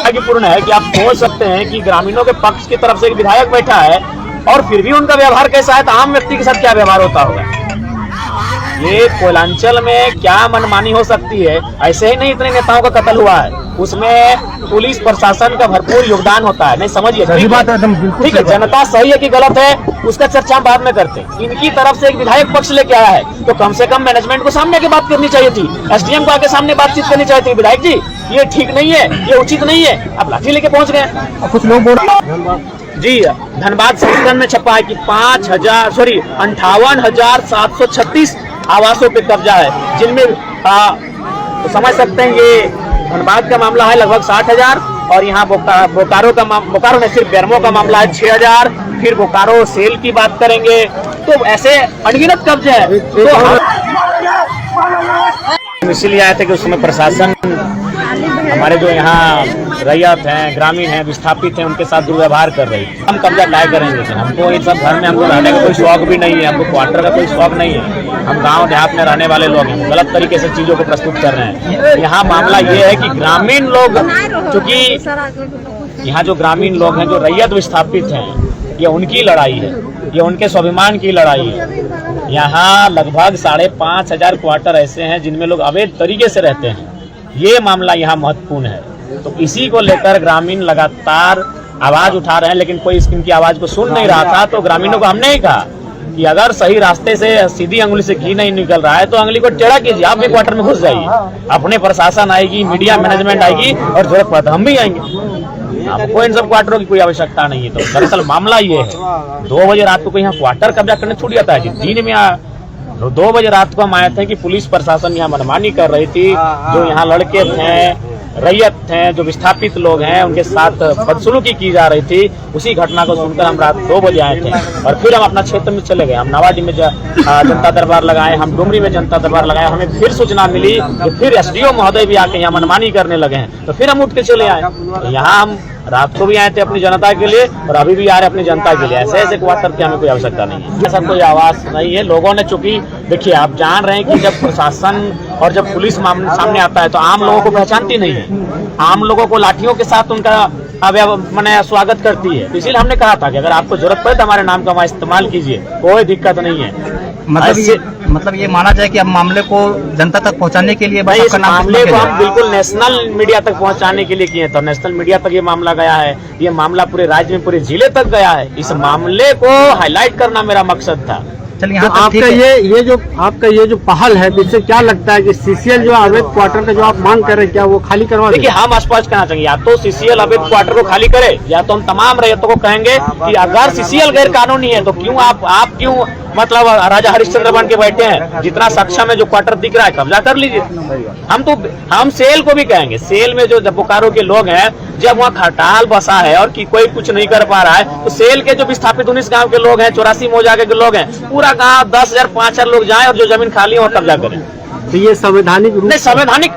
दुर्भाग्यपूर्ण है कि आप सोच सकते हैं कि ग्रामीणों के पक्ष की तरफ से एक विधायक बैठा है और फिर भी उनका व्यवहार कैसा है, तो आम व्यक्ति के साथ क्या व्यवहार होता होगा। ये कोयलांचल में क्या मनमानी हो सकती है। ऐसे ही नहीं इतने नेताओं का कत्ल हुआ है, उसमें पुलिस प्रशासन का भरपूर योगदान होता है। नहीं समझिए, ठीक है, जनता सही है कि गलत है उसका चर्चा हम बाद में करते हैं। इनकी तरफ से एक विधायक पक्ष लेके आया है तो कम से कम मैनेजमेंट को सामने की बात करनी चाहिए थी, एसडीएम को आके सामने बातचीत करनी चाहिए थी। विधायक जी ये ठीक नहीं है, ये उचित नहीं है, आप लाठी लेके पहुंच गए। कुछ लोग बोल जी धनबाद संगठन में छपा है कि 58,736 आवासों पे कब्जा है, जिनमें तो समझ सकते हैं ये धनबाद का मामला है लगभग 60,000 और यहाँ बोकारो में सिर्फ बेरमो का मामला है 6,000। फिर बोकारो सेल की बात करेंगे तो ऐसे अनगिनत कब्जे हैं। तो हम इसीलिए आए थे कि उसमें प्रशासन हमारे जो यहाँ रैयत हैं, ग्रामीण हैं, विस्थापित हैं, उनके साथ दुर्व्यवहार कर रही है। हम कब्जा काय करेंगे, हमको ये सब घर में हमको रहने का कोई शौक भी नहीं है, हमको क्वार्टर का कोई शौक नहीं है। हम गांव देहात में रहने वाले लोग हैं, गलत तरीके से चीजों को प्रस्तुत कर रहे हैं। यहाँ मामला ये है कि ग्रामीण लोग, चूंकि यहाँ जो ग्रामीण लोग हैं, जो रैयत विस्थापित हैं, ये उनकी लड़ाई है, ये उनके स्वाभिमान की लड़ाई है। यहाँ लगभग 5,500 क्वार्टर ऐसे हैं जिनमें लोग अवैध तरीके से रहते हैं। ये मामला यहाँ महत्वपूर्ण है, तो इसी को लेकर ग्रामीण लगातार आवाज उठा रहे हैं, लेकिन कोई इनकी आवाज को सुन नहीं रहा था। तो ग्रामीणों को हमने ही कहा कि अगर सही रास्ते से सीधी अंगुली से घी नहीं निकल रहा है तो अंगुली को टेढ़ा कीजिए, आप भी क्वार्टर में घुस जाइए, अपने प्रशासन आएगी, मीडिया मैनेजमेंट आएगी और जरूरत पड़ता हम भी आएंगे। आपको इन सब क्वार्टरों की कोई आवश्यकता नहीं है। तो दरअसल मामला ये है, 2 बजे रात को कोई यहाँ क्वार्टर कब्जा करने छूट जाता है। दिन में 2 बजे रात को हम आए थे कि पुलिस प्रशासन यहाँ मनमानी कर रही थी, जो यहाँ लड़के थे, रैयत थे, जो विस्थापित लोग हैं, उनके साथ बदसलूकी की जा रही थी। उसी घटना को सुनकर हम रात 2 बजे आए थे और फिर हम अपना क्षेत्र में चले गए। हम नवाडी में जनता दरबार लगाए, हम डुमरी में जनता दरबार लगाए। हमें फिर सूचना मिली कि फिर एसडीओ महोदय भी आके यहाँ मनमानी करने लगे हैं, तो फिर हम उठ के चले आए। तो यहाँ हम रात को भी आए थे अपनी जनता के लिए और अभी भी आ रहे अपनी जनता के लिए। ऐसे क्वार्टर की हमें कोई आवश्यकता नहीं है, ऐसा कोई आवाज नहीं है। लोगों ने, चूंकि देखिए आप जान रहे हैं कि जब प्रशासन और जब पुलिस सामने आता है तो आम लोगों को पहचानती नहीं है, आम लोगों को लाठियों के साथ उनका मैंने स्वागत करती है। तो इसीलिए हमने कहा था कि अगर आपको जरूरत पड़े तो हमारे नाम का इस्तेमाल कीजिए, कोई दिक्कत नहीं है। मतलब ये माना जाए कि अब मामले को जनता तक पहुंचाने के लिए इस मामले को हम बिल्कुल नेशनल मीडिया तक पहुंचाने के लिए किए, तो नेशनल मीडिया तक ये मामला गया है। ये मामला पूरे राज्य में, पूरे जिले तक गया है। इस मामले को हाईलाइट करना मेरा मकसद था। चलिए, तो आपका ये जो पहल है, इससे क्या लगता है कि सीसीएल जो अवैध क्वार्टर का जो आप मांग कर रहे हैं, क्या वो खाली करवा? देखिए, हम स्पष्ट कहना चाहेंगे, या तो सीसीएल अवैध क्वार्टर को खाली करे, या तो हम तमाम रैयतों को कहेंगे कि अगर सीसीएल गैर कानूनी है तो क्यों आप क्यों मतलब राजा हरिश्चंद्र बन के बैठे हैं, जितना सक्षम है, जो क्वार्टर दिख रहा है कब्जा कर लीजिए। हम सेल को भी कहेंगे, सेल में जो बोकारो के लोग हैं, जब वहाँ खटाल बसा है और कि कोई कुछ नहीं कर पा रहा है, तो सेल के जो विस्थापित 19 गांव के लोग हैं, 84 मौजाके के लोग हैं, पूरा गांव 10,000 5,000 लोग जाएं और जो जमीन खाली है वो कब्जा करें। तो ये संवैधानिक रूप नहीं, संवैधानिक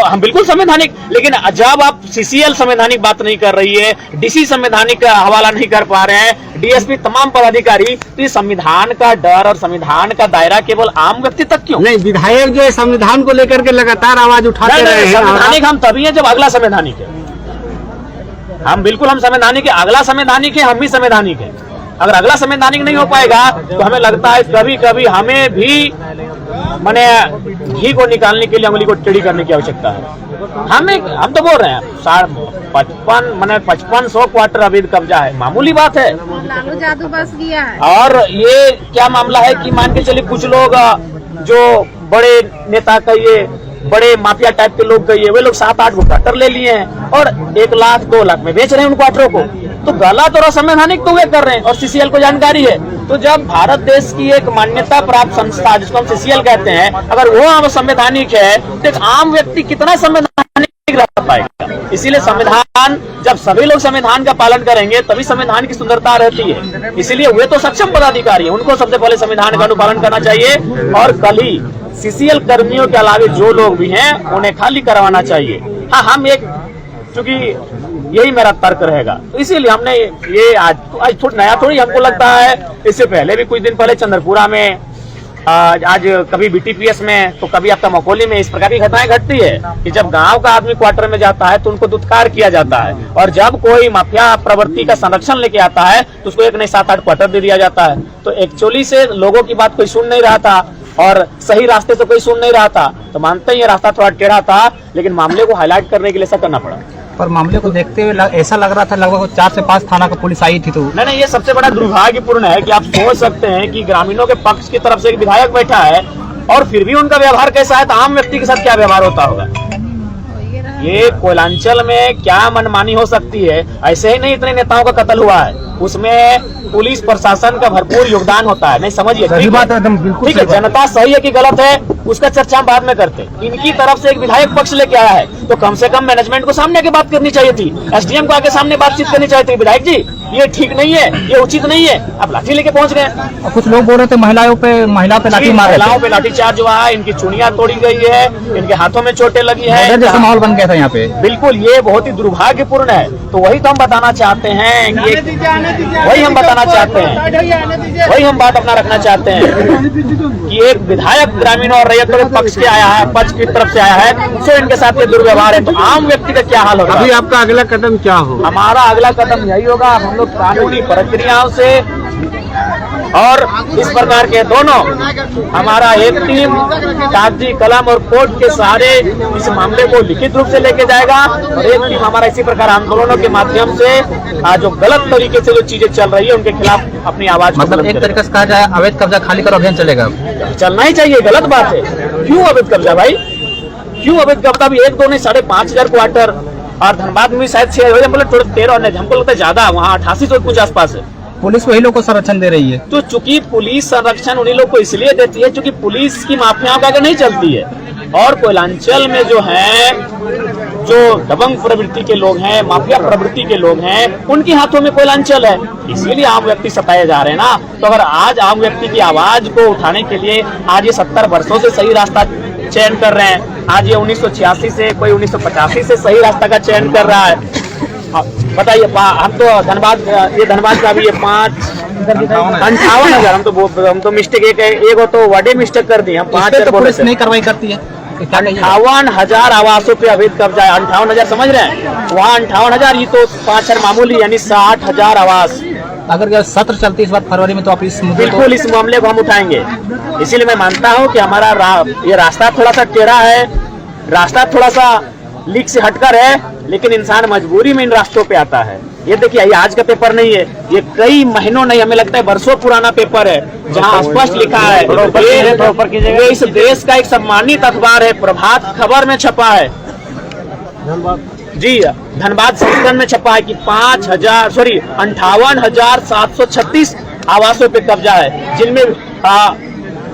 हम बिल्कुल संवैधानिक, लेकिन जब आप सीसीएल संवैधानिक बात नहीं कर रही है, डीसी संवैधानिक का हवाला नहीं कर पा रहे हैं, डीएसपी तमाम पदाधिकारी, तो ये संविधान का डर और संविधान का दायरा केवल आम व्यक्ति तक क्यों? नहीं, विधायक जो है संविधान को लेकर के लगातार आवाज उठाते रहे हैं। संवैधानिक हम तभी है जब अगला संवैधानिक है। हम बिल्कुल हम संवैधानिक है, अगला संवैधानिक है, हम भी संवैधानिक है। अगर अगला संवैधानिक नहीं हो पाएगा तो हमें लगता है कभी कभी हमें भी माने घी को निकालने के लिए अंगुली को टेढ़ी करने की आवश्यकता है। हम तो बोल रहे हैं 5500 क्वार्टर अवैध कब्जा है, मामूली बात है। लालू जादू बस गया है। और ये क्या मामला है कि मान के चलिए कुछ लोग जो बड़े नेता कहिए, बड़े माफिया टाइप के लोग कहिए, वे लोग 7-8 क्वार्टर ले लिए हैं और 1 लाख 2 लाख में बेच रहे हैं उन क्वार्टरों को। तो गलत और असंवैधानिक तो वे कर रहे हैं और सीसीएल को जानकारी है। तो जब भारत देश की एक मान्यता प्राप्त संस्था जिसको हम सीसीएल कहते हैं, अगर वो संवैधानिक है तो एक आम व्यक्ति कितना संवैधानिक रह पाएगा? इसीलिए संविधान, जब सभी लोग संविधान का पालन करेंगे तभी संविधान की सुंदरता रहती है। इसीलिए वे तो सक्षम पदाधिकारी है, उनको सबसे पहले संविधान का अनुपालन करना चाहिए और कल ही सीसीएल कर्मियों के अलावे जो लोग भी हैं उन्हें खाली करवाना चाहिए। हाँ, हम एक, चूंकि यही मेरा तर्क रहेगा, तो इसीलिए हमने ये आज नया थोड़ी हमको लगता है। इससे पहले भी कुछ दिन पहले चंद्रपुरा में आज कभी बीटीपीएस में तो कभी आपका मकोली में इस प्रकार की घटनाएं घटती है कि जब गांव का आदमी क्वार्टर में जाता है तो उनको दुत्कार किया जाता है, और जब कोई माफिया प्रवृत्ति का संरक्षण लेके आता है तो उसको एक नहीं 7-8 क्वार्टर दे दिया जाता है। तो एक्चुअली से लोगों की बात कोई सुन नहीं रहा था और सही रास्ते से कोई सुन नहीं रहा था, तो मानते हैं ये रास्ता थोड़ा टेढ़ा था, लेकिन मामले को हाईलाइट करने के लिए ऐसा करना पड़ा। पर मामले को देखते हुए ऐसा लग रहा था लगभग 4 से 5 थाना का पुलिस आई थी। तो नहीं, ये सबसे बड़ा दुर्भाग्यपूर्ण है कि आप सोच सकते हैं कि ग्रामीणों के पक्ष की तरफ से एक विधायक बैठा है और फिर भी उनका व्यवहार कैसा है, तो आम व्यक्ति के साथ क्या व्यवहार होता होगा। ये कोयलांचल में क्या मनमानी हो सकती है। ऐसे ही नहीं इतने नेताओं का कत्ल हुआ है, उसमें पुलिस प्रशासन का भरपूर योगदान होता है। नहीं समझिए, ठीक है, जनता सही है कि गलत है उसका चर्चा हम बाद में करते हैं। इनकी तरफ से एक विधायक पक्ष लेके आया है तो कम से कम मैनेजमेंट को सामने आके बात करनी चाहिए थी, एसडीएम को आके सामने बातचीत करनी चाहिए थी, विधायक जी ये ठीक नहीं है, ये उचित नहीं है, आप लाठी लेके पहुंच गए। कुछ लोग बोल रहे थे महिलाओं पे लाठी मार, महिलाओं पे लाठीचार्ज हुआ है, इनकी चुनियां तोड़ी गई है, इनके हाथों में चोटें लगी है, जैसा माहौल बन गया था यहाँ पे। बिल्कुल, ये बहुत ही दुर्भाग्यपूर्ण है। तो वही तो हम बताना चाहते हैं कि वही हम बताना चाहते हैं, वही हम बात अपना रखना चाहते हैं कि एक विधायक ग्रामीणों और रैयतों के पक्ष के आया है, पक्ष की तरफ से आया है, तो इनके साथ ये दुर्व्यवहार है, तो आम व्यक्ति का क्या हाल होगा। अभी आपका अगला कदम क्या होगा? हमारा अगला कदम यही होगा, हम लोग कानूनी प्रक्रियाओं से और इस प्रकार के दोनों हमारा एक टीम कागजी कलम और कोर्ट के सहारे इस मामले को लिखित रूप से लेके जाएगा, और एक टीम हमारा इसी प्रकार आंदोलनों के माध्यम से जो गलत तरीके से जो चीजें चल रही है उनके खिलाफ अपनी आवाज। मतलब एक तरीके से कहा जाए अवैध कब्जा खाली करो अभियान चलेगा, चलना ही चाहिए, गलत बात है। क्यों अवैध कब्जा भाई, क्यों अवैध कब्जा? भी 1-2 नहीं 5,500 क्वार्टर, और धनबाद में भी शायद 6 13 नहीं, हमको लगता है ज्यादा, वहाँ 8800 कुछ आसपास है। पुलिस वही लोग को संरक्षण दे रही है। तो चूंकि पुलिस संरक्षण उन्हीं लोग को इसलिए देती है क्योंकि पुलिस की माफियाओं का आगे नहीं चलती है, और कोयलांचल में जो है जो दबंग प्रवृत्ति के लोग हैं, माफिया प्रवृत्ति के लोग हैं, उनके हाथों में कोयलांचल है, इसीलिए आम व्यक्ति सताए जा रहे हैं ना। तो अगर आज आम व्यक्ति की आवाज को उठाने के लिए आज ये 70 वर्षों से सही रास्ता चयन कर रहे हैं, आज ये 1986 से कोई 1985 से सही रास्ता का चयन कर रहा है। बताइए, हम तो धनबाद का भी ये 58,000, हम तो मिस्टेक एक तो वर्डे मिस्टेक कर दी, हम 5 पुलिस नहीं कार्रवाई करती है। 58,000 आवासों पे अवैध कब्जा है। 58,000 समझ रहे हैं, वहाँ 58,000, ये तो 5 मामूली, यानी 60,000 आवास। अगर सत्र चलती इस बार फरवरी में तो आप इस बिल्कुल इस मामले को हम उठाएंगे। इसीलिए मैं मानता हूँ कि हमारा ये रास्ता थोड़ा सा टेढ़ा है, रास्ता थोड़ा सा लीक से हटकर है, लेकिन इंसान मजबूरी में इन रास्तों पे आता है। ये देखिए, ये आज का पेपर नहीं है, ये कई महीनों नहीं, हमें लगता है वर्षों पुराना पेपर है, जहां स्पष्ट लिखा है ये इस देश का एक सम्मानित अखबार है, प्रभात खबर में छपा है जी, धनबाद संस्करण में छपा है कि 58,736 आवासों पे कब्जा है, जिनमें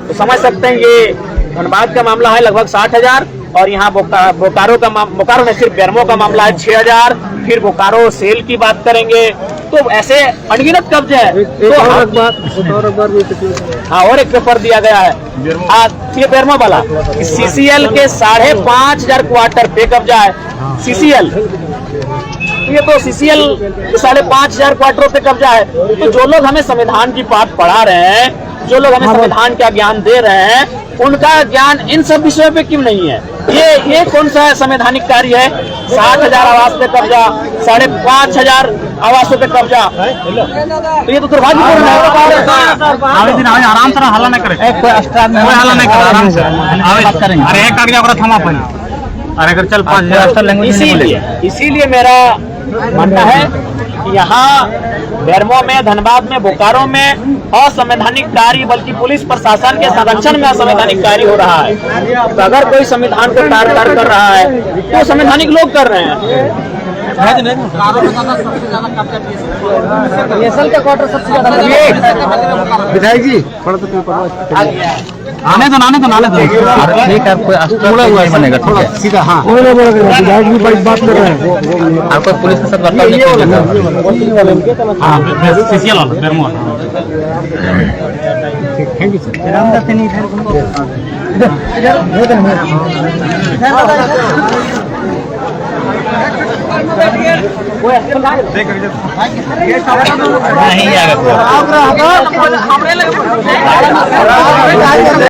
तो समझ सकते हैं ये धनबाद का मामला है लगभग 60,000, और यहाँ बोकारो में सिर्फ बेरमो का मामला है 6,000, फिर बोकारो सेल की बात करेंगे तो ऐसे अनगिनत कब्जे हैं। तो हाँ, और एक पेपर दिया गया है ये बेरमो वाला, सीसीएल के 5,500 क्वार्टर पे कब्जा है। सीसीएल, ये तो सीसीएल 5,500 क्वार्टरों पे कब्जा है। तो जो लोग हमें संविधान की बात पढ़ा रहे हैं, जो लोग हमें संविधान का ज्ञान दे रहे हैं, उनका ज्ञान इन सब विषयों पे क्यों नहीं है? ये कौन सा संवैधानिक कार्य है? 60,000 आवास पे कब्जा, 5,500 आवासों पे कब्जा, तो ये तो दुर्भाग्यपूर्ण है। आराम से हल्ला नहीं करें, हल्ला नहीं करें, आराम से करेंगे। अरे एक कागज थमा पहले, अरे अगर चल 5,000 इसीलिए मेरा मानना है कि यहाँ बेरमो में, धनबाद में, बोकारो में असंवैधानिक कार्य, बल्कि पुलिस प्रशासन के संरक्षण में असंवैधानिक कार्य हो रहा है। तो अगर कोई संविधान को तार-तार कर रहा है तो संवैधानिक लोग कर रहे हैं। विधायक जी आने दो ठीक है, थोड़ा हुआ बनेगा, ठीक है सीधा। हाँ, विधायक भी बड़ी बात कर रहे हैं, आपको पुलिस के साथ बर्ताव नहीं थैंक यू सर। नहीं आएगा।